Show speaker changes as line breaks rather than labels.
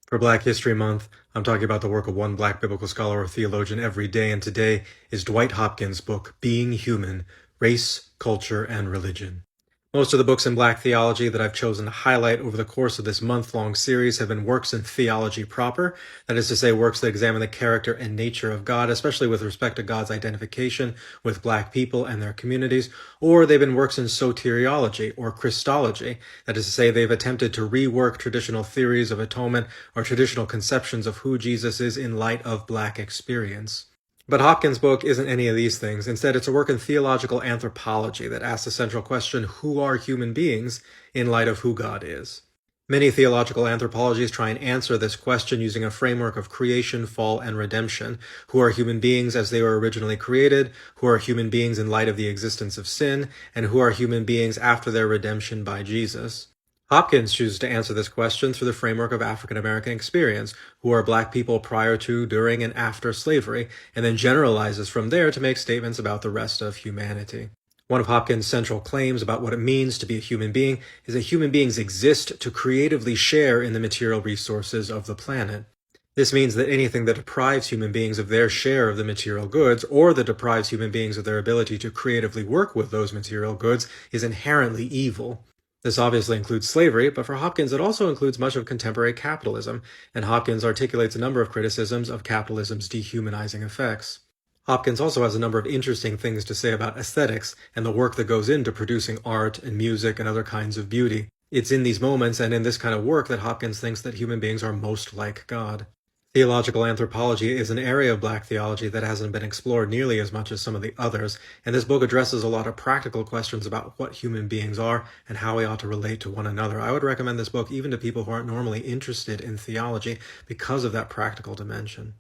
For Black History Month, I'm talking about the work of one Black biblical scholar or theologian every day, and today is Dwight Hopkins' book, Being Human, Race, Culture, and Religion. Most of the books in Black theology that I've chosen to highlight over the course of this month-long series have been works in theology proper, that is to say, works that examine the character and nature of God, especially with respect to God's identification with Black people and their communities, or they've been works in soteriology or Christology, that is to say, they've attempted to rework traditional theories of atonement or traditional conceptions of who Jesus is in light of Black experience. But Hopkins' book isn't any of these things. Instead, it's a work in theological anthropology that asks the central question, who are human beings in light of who God is? Many theological anthropologies try and answer this question using a framework of creation, fall, and redemption. Who are human beings as they were originally created? Who are human beings in light of the existence of sin? And who are human beings after their redemption by Jesus? Hopkins chooses to answer this question through the framework of African American experience, who are Black people prior to, during, and after slavery, and then generalizes from there to make statements about the rest of humanity. One of Hopkins' central claims about what it means to be a human being is that human beings exist to creatively share in the material resources of the planet. This means that anything that deprives human beings of their share of the material goods, or that deprives human beings of their ability to creatively work with those material goods, is inherently evil. This obviously includes slavery, but for Hopkins it also includes much of contemporary capitalism, and Hopkins articulates a number of criticisms of capitalism's dehumanizing effects. Hopkins also has a number of interesting things to say about aesthetics and the work that goes into producing art and music and other kinds of beauty. It's in these moments and in this kind of work that Hopkins thinks that human beings are most like God. Theological anthropology is an area of Black theology that hasn't been explored nearly as much as some of the others, and this book addresses a lot of practical questions about what human beings are and how we ought to relate to one another. I would recommend this book even to people who aren't normally interested in theology because of that practical dimension.